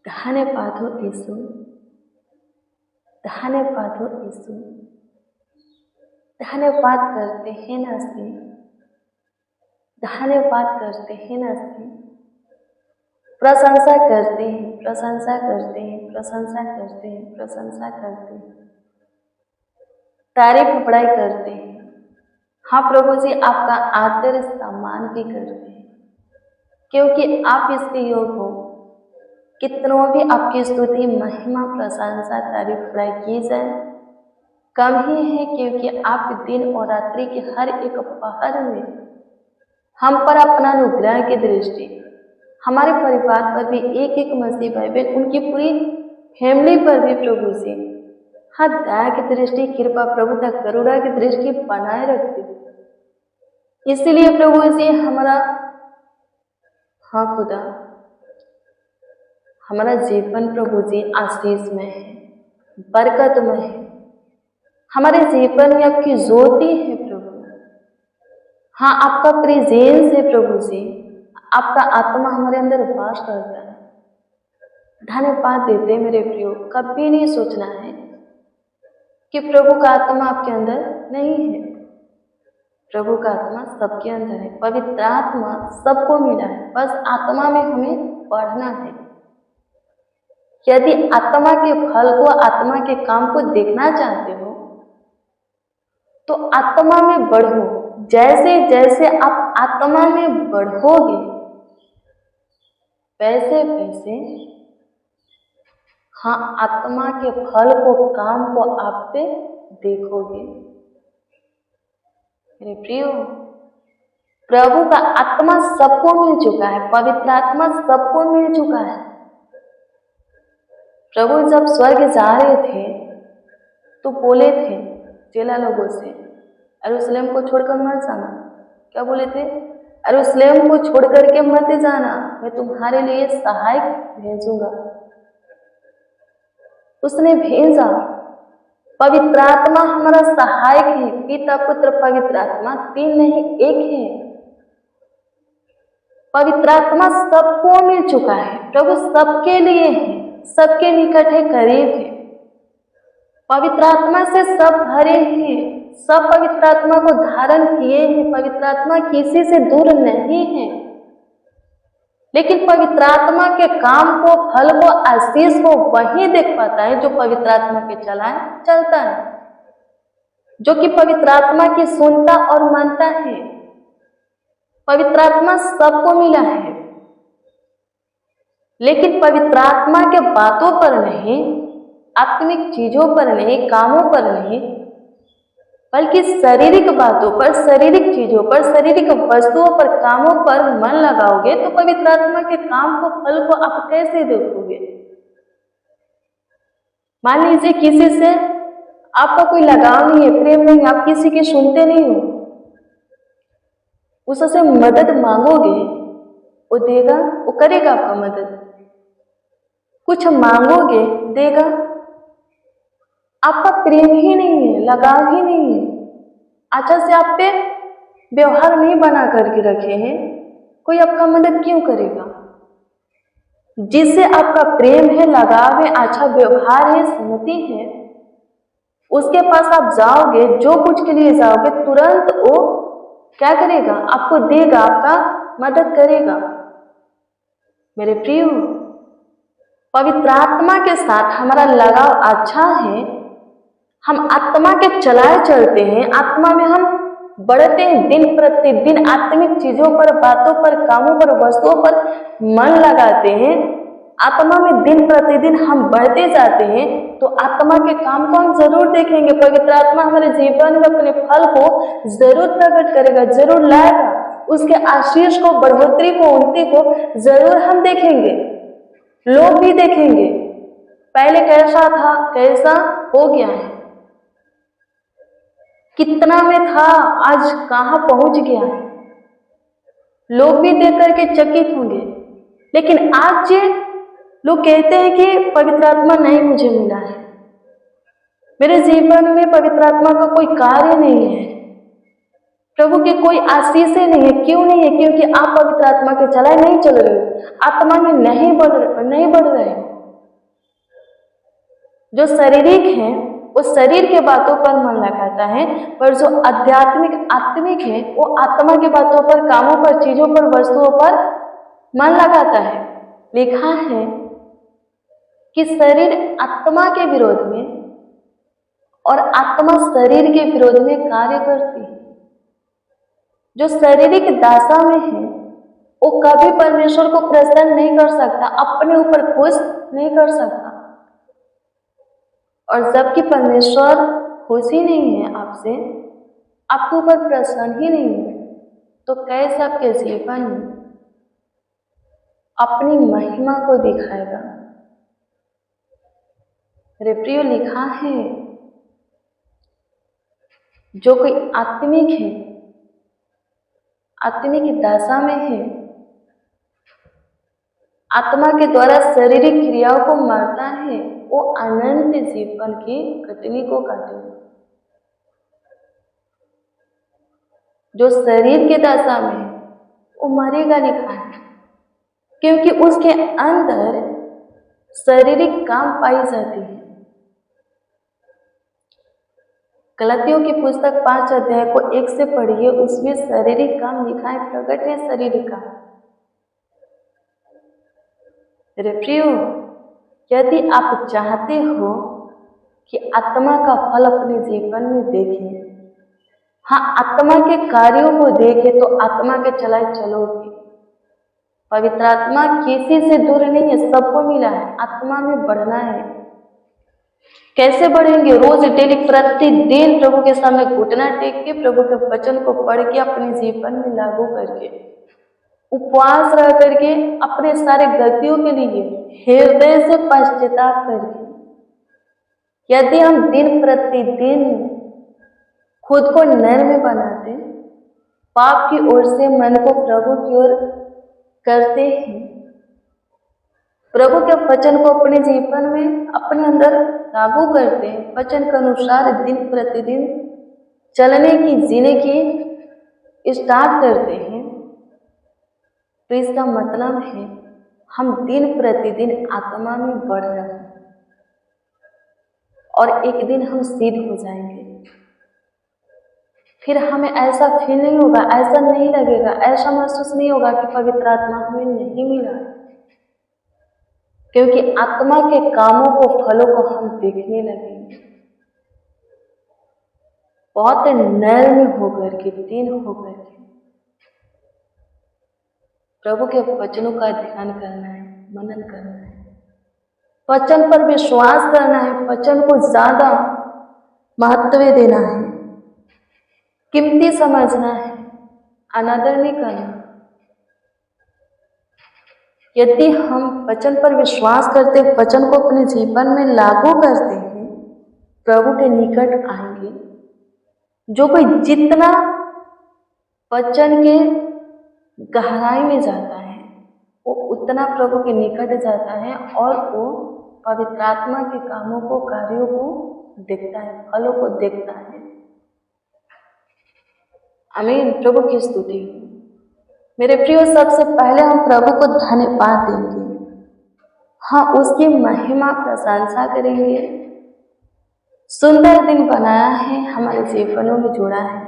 धन्यवाद हो यीशु, धन्यवाद हो यीशु। धन्यवाद करते हैं नसी, धन्यवाद करते हैं नसी। प्रशंसा करते हैं, प्रशंसा करते हैं, प्रशंसा करते हैं, प्रशंसा करते हैं, तारीफ बड़ाई करते हैं। हाँ प्रभु जी, आपका आदर सम्मान भी करते हैं, क्योंकि आप इसके योग हो। कितनों भी आपकी स्तुति, महिमा, प्रशंसा, तारीफ बड़ाई की जाए कम ही है, क्योंकि आप दिन और रात्रि के हर एक पहर में हम पर अपना अनुग्रह की दृष्टि, हमारे परिवार पर भी, एक एक मसीह भाई बहन, उनकी पूरी फैमिली पर भी प्रभु जी हाँ दया की दृष्टि, कृपा, प्रभुता, करुणा की दृष्टि बनाए रखते। इसीलिए प्रभु जी हमारा हाँ खुदा, हमारा जीवन प्रभु जी आशीषमय है, बरकतमय है। हमारे जीवन में आपकी ज्योति है प्रभु। हाँ, आपका प्रेजेंस है प्रभु जी, आपका आत्मा हमारे अंदर वास करता है। धन्यवाद देते मेरे प्रियो। कभी नहीं सोचना है कि प्रभु का आत्मा आपके अंदर नहीं है। प्रभु का आत्मा सबके अंदर है, पवित्र आत्मा सबको मिला है, बस आत्मा में हमें बढ़ना है। यदि आत्मा के फल को, आत्मा के काम को देखना चाहते हो तो आत्मा में बढ़ो। जैसे जैसे आप आत्मा में बढ़ोगे वैसे वैसे हाँ आत्मा के फल को, काम को आप पे देखोगे। मेरे प्रियो, प्रभु का आत्मा सबको मिल चुका है, पवित्र आत्मा सबको मिल चुका है। प्रभु जब स्वर्ग जा रहे थे तो बोले थे चेला लोगों से, यरूशलेम को छोड़कर मत जाना। क्या बोले थे? यरूशलेम को छोड़ करके मत जाना, मैं तुम्हारे लिए सहायक भेजूंगा। उसने भेजा। पवित्र आत्मा हमारा सहायक है। पिता, पुत्र, पवित्र आत्मा, तीन नहीं एक है। पवित्र आत्मा सबको मिल चुका है। प्रभु सबके लिए है, सबके निकट है, करीब है। पवित्र आत्मा से सब भरे हैं, सब पवित्र आत्मा को धारण किए हैं। पवित्र आत्मा किसी से दूर नहीं है, लेकिन पवित्र आत्मा के काम को, फल को, आशीष को वही देख पाता है जो पवित्र आत्मा के चलता है, जो कि पवित्र आत्मा की सुनता और मानता है। पवित्र आत्मा सबको मिला है, लेकिन पवित्र आत्मा के बातों पर नहीं, आत्मिक चीजों पर नहीं, कामों पर नहीं, बल्कि शारीरिक बातों पर, शारीरिक चीजों पर, शारीरिक वस्तुओं पर, कामों पर मन लगाओगे तो पवित्र आत्मा के काम को, फल को आप कैसे देखोगे? मान लीजिए किसी से आपका कोई लगाव नहीं है, प्रेम नहीं, आप किसी की सुनते नहीं हो, उससे मदद मांगोगे, वो देगा, वो करेगा आपका मदद। कुछ मांगोगे, देगा। आपका प्रेम ही नहीं है, लगाव ही नहीं है, अच्छा से आप पे व्यवहार नहीं बना करके रखे हैं, कोई आपका मदद क्यों करेगा? जिससे आपका प्रेम है, लगाव है, अच्छा व्यवहार है, सहमति है, उसके पास आप जाओगे, जो कुछ के लिए जाओगे, तुरंत वो क्या करेगा? आपको देगा, आपका मदद करेगा। मेरे प्रियो, पवित्र आत्मा के साथ हमारा लगाव अच्छा है। हम आत्मा के चलाए चलते हैं, आत्मा में हम बढ़ते हैं, दिन प्रतिदिन आत्मिक चीजों पर, बातों पर, कामों पर, वस्तुओं पर मन लगाते हैं। आत्मा में दिन प्रतिदिन हम बढ़ते जाते हैं, तो आत्मा के काम को हम जरूर देखेंगे। पवित्र आत्मा हमारे जीवन में अपने फल को जरूर प्रकट करेगा, जरूर लाएगा। उसके आशीष को, बढ़ोतरी को, उन्नति को जरूर हम देखेंगे, लोग भी देखेंगे। पहले कैसा था, कैसा हो गया है, कितना में था, आज कहां पहुंच गया है, लोग भी देख करके चकित होंगे। लेकिन आज लोग कहते हैं कि पवित्र आत्मा नहीं मुझे मिला है, मेरे जीवन में पवित्र आत्मा का कोई कार्य नहीं है, प्रभु की कोई आशीषें नहीं है। क्यों नहीं है? क्योंकि आप पवित्र आत्मा के चलाए नहीं चल रहे हो, आत्मा में नहीं बढ़ रहे हो। जो शारीरिक है वो शरीर के बातों पर मन लगाता है, पर जो आध्यात्मिक आत्मिक है वो आत्मा के बातों पर, कामों पर, चीजों पर, वस्तुओं पर मन लगाता है। लिखा है कि शरीर आत्मा के विरोध में और आत्मा शरीर के विरोध में कार्य करती है। जो शारीरिक दशा में है वो कभी परमेश्वर को प्रसन्न नहीं कर सकता, अपने ऊपर खुश नहीं कर सकता। और जबकि परमेश्वर खुश ही नहीं है आपसे, आपके ऊपर प्रसन्न ही नहीं है, तो कैसे आपके जीवन में अपनी महिमा को दिखाएगा। मेरे प्रियो, लिखा है जो कोई आत्मिक है, आत्मिक दशा में है, आत्मा के द्वारा शारीरिक क्रियाओं को मारता है, वो अनंत जीवन की कटनी को काटेगा। जो शरीर की दशा में है वो मरेगा, लिखा है, क्योंकि उसके अंदर शारीरिक काम पाई जाती है। गलातियों की पुस्तक 5 अध्याय को 1 से पढ़िए, उसमें शारीरिक काम लिखा है, प्रकट है शारीरिक काम। मेरे प्रियो, यदि आप चाहते हो कि आत्मा का फल अपने जीवन में देखें, हाँ, आत्मा के कार्यों को देखें, तो आत्मा के चलाए चलोगे। पवित्र आत्मा किसी से दूर नहीं है, सबको मिला है। आत्मा में बढ़ना है। कैसे बढ़ेंगे? रोज डेली प्रतिदिन प्रभु के सामने घुटना टेक के, प्रभु के वचन को पढ़ के, अपने जीवन में लागू करके, उपवास रह करके, अपने सारे गलतियों के लिए हृदय से पश्चाताप करके। यदि हम दिन प्रतिदिन खुद को नर्म बनाते, पाप की ओर से मन को प्रभु की ओर करते हैं, प्रभु के वचन को अपने जीवन में अपने अंदर लागू करते हैं, वचन के अनुसार दिन प्रतिदिन चलने की, जीने की स्टार्ट करते हैं, तो इसका मतलब है हम दिन प्रतिदिन आत्मा में बढ़ रहे हैं और एक दिन हम सिद्ध हो जाएंगे। फिर हमें ऐसा फील नहीं होगा, ऐसा नहीं लगेगा, ऐसा महसूस नहीं होगा कि पवित्र आत्मा हमें नहीं मिला, क्योंकि आत्मा के कामों को, फलों को हम देखने लगेंगे। बहुत नर्म होकर के, दिन होकर के प्रभु के वचनों का ध्यान करना है, मनन करना है, वचन पर विश्वास करना है, वचन को ज्यादा महत्व देना है, कीमती समझना है, अनादर नहीं करना। यदि हम वचन पर विश्वास करते, वचन को अपने जीवन में लागू करते हैं, प्रभु के निकट आएंगे। जो कोई जितना वचन के गहराई में जाता है, वो उतना प्रभु के निकट जाता है और वो पवित्र आत्मा के कामों को, कार्यों को देखता है, फलों को देखता है। आमीन। प्रभु की स्तुति। मेरे प्रियो, सबसे पहले हम प्रभु को धन्यवाद देंगे, हाँ, उसकी महिमा प्रशंसा करेंगे। सुंदर दिन बनाया है, हमारे जीवनों में जोड़ा है,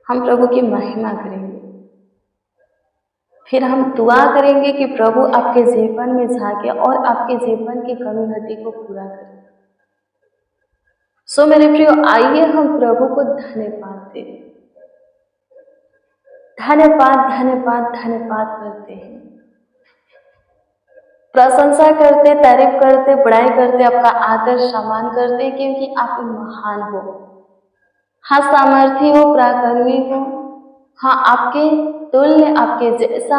हम प्रभु की महिमा करेंगे। फिर हम दुआ करेंगे कि प्रभु आपके जीवन में झांके और आपके जीवन की कमी घटी को पूरा करे। सो मेरे प्रियो, आइए हम प्रभु को धन्यवाद दें। धन्यवाद, धन्यवाद, धन्यवाद करते हैं, प्रशंसा करते, तारीफ करते, बड़ाई करते, आपका आदर सम्मान करते, क्योंकि आप महान हो, हाँ, सामर्थी हो, पराक्रमी हो, हाँ, आपके तुल्य, आपके जैसा,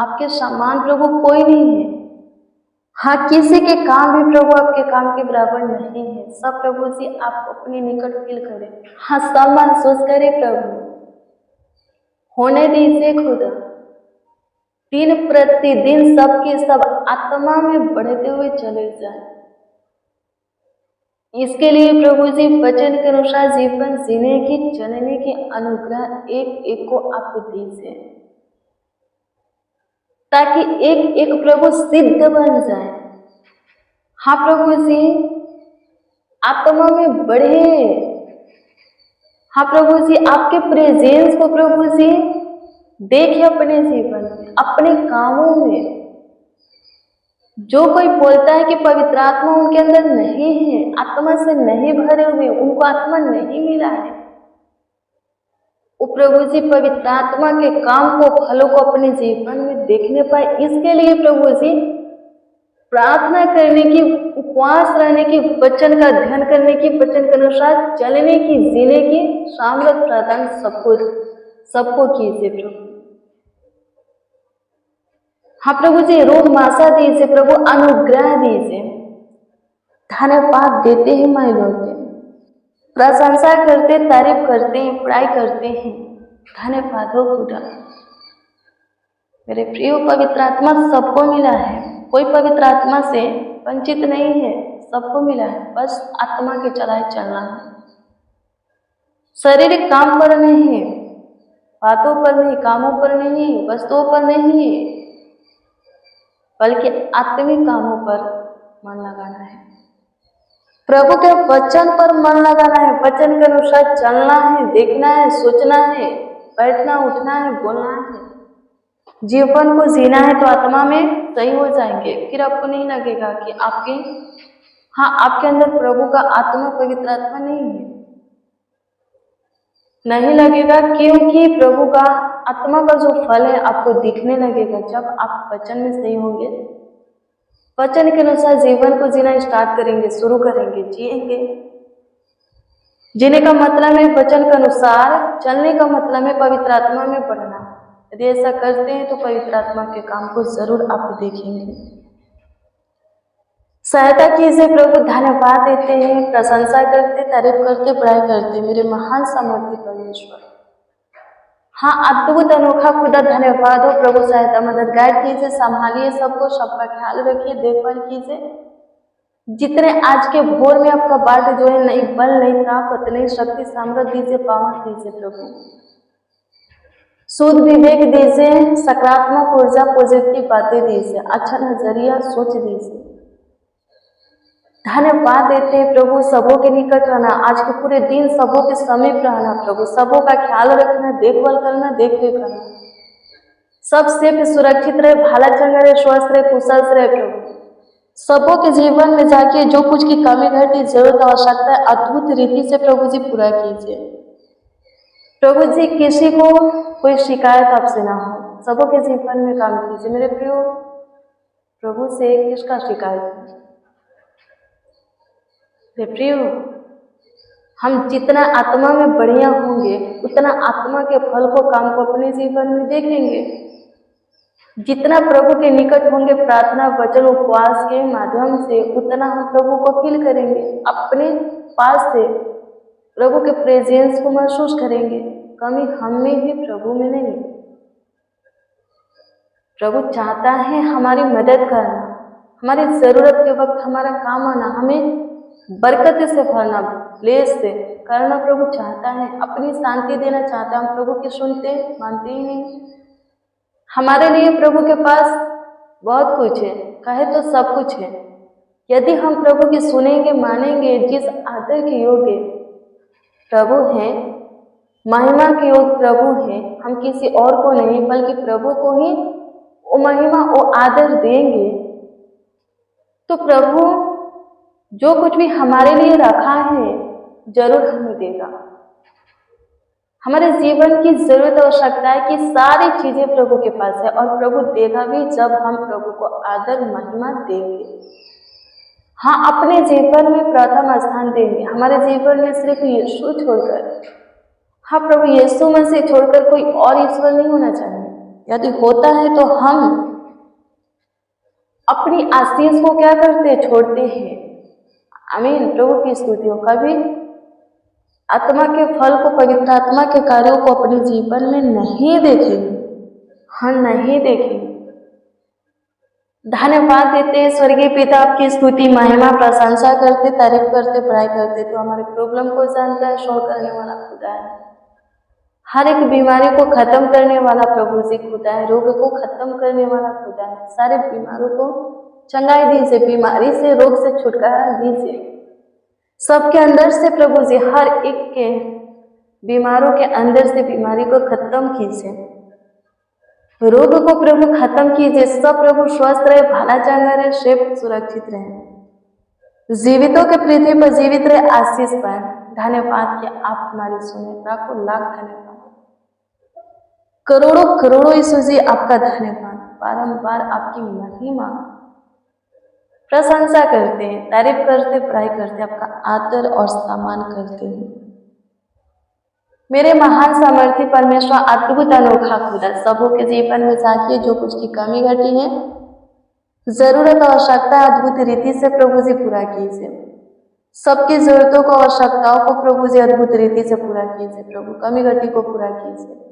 आपके समान प्रभु कोई नहीं है। हाँ, किसी के काम भी प्रभु आपके काम के बराबर नहीं है। सब प्रभु जी आप अपने निकट फील करें, हाँ, सब महसूस करें प्रभु, होने दीजिए खुदा। दिन प्रतिदिन सबके सब आत्मा में बढ़ते हुए चले जाए। इसके लिए प्रभु जी वचन के अनुसार जीवन जीने की, चलने की अनुग्रह एक एक को आप दीजिए, ताकि एक एक प्रभु सिद्ध बन जाए। हाँ प्रभु जी, आत्मा में बढ़े। हाँ प्रभु जी, आपके प्रेजेंस को प्रभु जी देखिए अपने जीवन में, अपने कामों में। जो कोई बोलता है कि पवित्र आत्मा उनके अंदर नहीं है, आत्मा से नहीं भरे हुए, उनको आत्मा नहीं मिला है, वो प्रभु जी पवित्र आत्मा के काम को, फलों को अपने जीवन में देखने पाए। इसके लिए प्रभु जी प्रार्थना करने की, उपवास रहने की, वचन का अध्ययन करने की, वचन के अनुसार चलने की, जीने की सामर्थ प्रदान सबको कीजिए प्रभु। हाँ प्रभु जी, रोग मासा दीजिए प्रभु, अनुग्रह दीजिए। धन्यवाद देते हैं माई लोग, प्रशंसा करते, तारीफ करते हैं, पढ़ाई करते हैं। धन्यवाद हो खुदा। मेरे प्रिय, पवित्र आत्मा सबको मिला है, कोई पवित्र आत्मा से वंचित नहीं है, सबको मिला है। बस आत्मा के चलाए चलना है, शारीरिक काम पर नहीं, बातों पर नहीं, कामों पर नहीं, वस्तुओं पर नहीं, बल्कि आत्मिक कामों पर मन लगाना है। प्रभु के वचन पर मन लगाना है, वचन के अनुसार चलना है, देखना है, सोचना है, बैठना, उठना है, बोलना है, जीवन को जीना है। तो आत्मा में सही हो जाएंगे। फिर आपको नहीं लगेगा कि आपके अंदर प्रभु का आत्मा, पवित्र आत्मा नहीं है। नहीं लगेगा, क्योंकि प्रभु का आत्मा का जो फल है आपको दिखने लगेगा जब आप वचन में सही होंगे, वचन के अनुसार जीवन को जीना स्टार्ट करेंगे, शुरू करेंगे, जिएंगे। जीने का मतलब है वचन के अनुसार, चलने का मतलब है पवित्र आत्मा में बढ़ना। यदि ऐसा करते हैं तो पवित्र आत्मा के काम को जरूर आप देखेंगे। सहायता कीजिए प्रभु, धन्यवाद देते हैं, प्रशंसा करते, तारीफ करते, बड़ाई करते मेरे महान सामर्थ्य परमेश्वर। हाँ, अद्भुत अनोखा खुदा धन्यवाद हो प्रभु। सहायता, मदद, गाइड कीजिए, संभालिए सबको, सबका ख्याल रखिए, देखभाल कीजिए। जितने आज के भोर में आपका बाट जो है, नई बल, नई ताकत, नई शक्ति, सामर्थ दीजिए, पावर दीजिए प्रभु। शुद्ध विवेक दीजिए, सकारात्मक ऊर्जा, पॉजिटिव बातें दीजिए, अच्छा नजरिया, सोच दीजिए। धन्यवाद देते हैं प्रभु, सबों के निकट रहना, आज के पूरे दिन सबों के समीप रहना प्रभु, सबों का ख्याल रखना, देखभाल करना, देख रेख करना, सब सेफ सुरक्षित रहे, भाला चंगा रहे, स्वस्थ रहे, कुशल रहे प्रभु। सबों के जीवन में जाके जो कुछ की कमी घटी, जरूरत, आवश्यकता है, अद्भुत रीति से प्रभु जी पूरा कीजिए प्रभु जी। किसी को कोई शिकायत आपसे ना हो, सबों के जीवन में काम कीजिए मेरे प्रियो। प्रभु से किसका शिकायत है मेरे प्रियो? हम जितना आत्मा में बढ़िया होंगे, उतना आत्मा के फल को, काम को अपने जीवन में देखेंगे। जितना प्रभु के निकट होंगे प्रार्थना, वचन, उपवास के माध्यम से, उतना हम प्रभु को फील करेंगे, अपने पास से प्रभु के प्रेजेंस को महसूस करेंगे। कमी हम में ही, प्रभु में नहीं। प्रभु चाहता है हमारी मदद करना, हमारी जरूरत के वक्त हमारा काम आना, हमें बरकत से भरना, ब्लेस से करना प्रभु चाहता है, अपनी शांति देना चाहता है। हम प्रभु की सुनते, मानते ही नहीं। हमारे लिए प्रभु के पास बहुत कुछ है, कहे तो सब कुछ है। यदि हम प्रभु की सुनेंगे, मानेंगे, जिस आदर के योग्य प्रभु हैं, महिमा के योग्य प्रभु हैं, हम किसी और को नहीं बल्कि प्रभु को ही वो महिमा, वो आदर देंगे, तो प्रभु जो कुछ भी हमारे लिए रखा है जरूर हमें देगा। हमारे जीवन की जरूरत, आवश्यकता है कि सारी चीजें प्रभु के पास है, और प्रभु देगा भी जब हम प्रभु को आदर, महिमा देंगे। हाँ, अपने जीवन में प्रथम स्थान देंगे। हमारे जीवन में सिर्फ यीशु छोड़कर, हाँ प्रभु यीशु मसीह छोड़कर कोई और ईश्वर नहीं होना चाहिए। यदि होता है तो हम अपनी आशीष को क्या करते हैं? छोड़ते हैं। आमीन, प्रभु की स्तुति हो। कभी आत्मा के फल को, पवित्र आत्मा के कार्यों को अपने जीवन में नहीं देखेंगे, हाँ नहीं देखेंगे। धन्यवाद देते हैं स्वर्गीय पिता, आपकी स्तुति, महिमा, प्रशंसा करते, तारीफ करते, बड़ाई करते। तो हमारे प्रॉब्लम को जानता है, सॉल्व करने वाला खुदा है। हर एक बीमारी को खत्म करने वाला प्रभु जी खुदा है, रोग को खत्म करने वाला खुदा है। सारे बीमारों को चंगाई दीजिए, बीमारी से, रोग से छुटकारा दीजिए। सबके अंदर से प्रभु जी हर एक के बीमारों के अंदर से बीमारी को खत्म कीजिए, रोग को प्रभु खत्म कीजिए। सब प्रभु स्वस्थ रहे, भला चंगा रहे, सेफ सुरक्षित रहे, जीवितों के पृथ्वी पर जीवित रहे, आशीष पाए। धन्यवाद कि आप हमारी सुने, लाखों लाख धन्यवाद, करोड़ों करोड़ों यीशु जी आपका धन्यवाद। बारंबार आपकी महिमा प्रशंसा करते हैं, तारीफ करते, बड़ाई करते, आपका आदर और सम्मान करते हैं। मेरे महान सामर्थी परमेश्वर, अद्भुत अनोखा खुदा, सबों के जीवन में झांकिए। जो कुछ की कमी घटी है, जरूरत आवश्यकता अद्भुत रीति से प्रभु जी पूरा कीजिए। सबकी जरूरतों को, आवश्यकताओं को प्रभु जी अद्भुत रीति से पूरा कीजिए। प्रभु कमी घटी को पूरा कीजिए।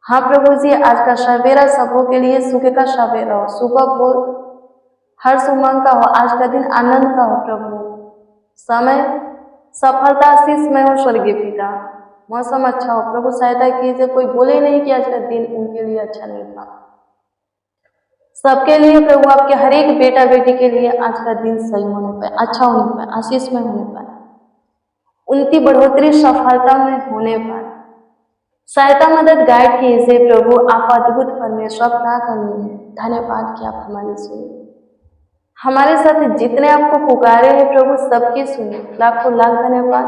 हाँ प्रभु जी, आज का सवेरा सबों के लिए सुख का सवेरा हो, सुबह भोर हर्ष उमंग का हो, आज का दिन आनंद का हो। प्रभु समय सफलता आशीषमय हो स्वर्गीय पिता, मौसम अच्छा हो। प्रभु सहायता कीजिए, कोई बोले नहीं कि आज का दिन उनके लिए अच्छा नहीं था। सबके लिए प्रभु, आपके हर एक बेटा बेटी के लिए आज का दिन सही होने पाए, अच्छा होने पाए, आशीषमय होने पाए, उनकी बढ़ोतरी सफलता में होने पाए। सहायता मदद गाइड कीजिए प्रभु, आप अद्भुत परमेश्वर प्रार्थना है। धन्यवाद कि आप हमारी सुने, हमारे साथ जितने आपको पुकारे हैं प्रभु सबकी सुने। लाखों लाख धन्यवाद,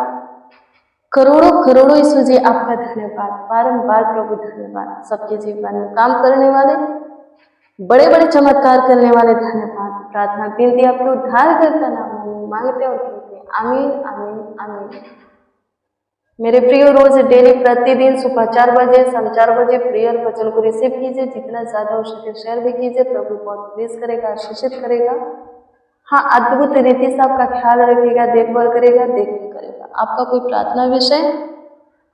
करोड़ों करोड़ों यीशु जी आपका धन्यवाद, बारंबार प्रभु धन्यवाद। सबके जीवन में काम करने वाले, बड़े बड़े चमत्कार करने वाले धन्यवाद। प्रार्थना विनती आपके उद्धार करता नाम में मांगते और कहते हैं, आमीन आमीन आमीन। मेरे प्रिय, रोज डेली प्रतिदिन सुबह 4 बजे, शाम 4 बजे प्रेयर वचन को रिसीव कीजिए। जितना ज्यादा हो सके शेयर भी कीजिए, प्रभु बहुत प्रेस करेगा, आशीषित करेगा। हाँ, अद्भुत रीति से आपका ख्याल रखेगा, देखभाल करेगा, देख भी करेगा। आपका कोई प्रार्थना विषय,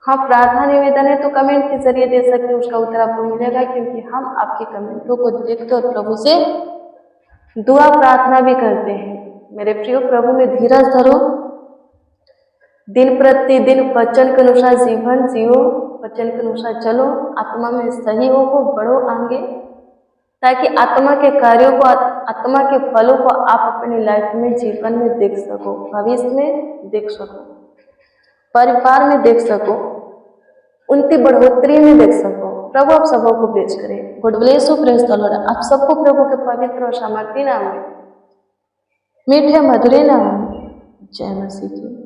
हाँ प्रार्थना निवेदन है तो कमेंट के जरिए दे सकते हैं, उसका उत्तर आपको मिलेगा, क्योंकि हम आपके कमेंटों को देखते और प्रभु से दुआ प्रार्थना भी करते हैं। मेरे प्रिय, प्रभु में धीरज धरो, दिन प्रतिदिन वचन के अनुसार जीवन जियो, वचन के अनुसार चलो, आत्मा में सही हो, बढ़ो आगे, ताकि आत्मा के कार्यों को, आत्मा के फलों को आप अपनी लाइफ में, जीवन में देख सको, भविष्य में देख सको, परिवार में देख सको, उनकी बढ़ोतरी में देख सको। प्रभु आप सबों को ब्लेस करें। God bless you, praise the Lord. आप सबको प्रभु के पवित्र और सामर्थी नाम में, मीठे मधुरे नाम में, जय मसीह की।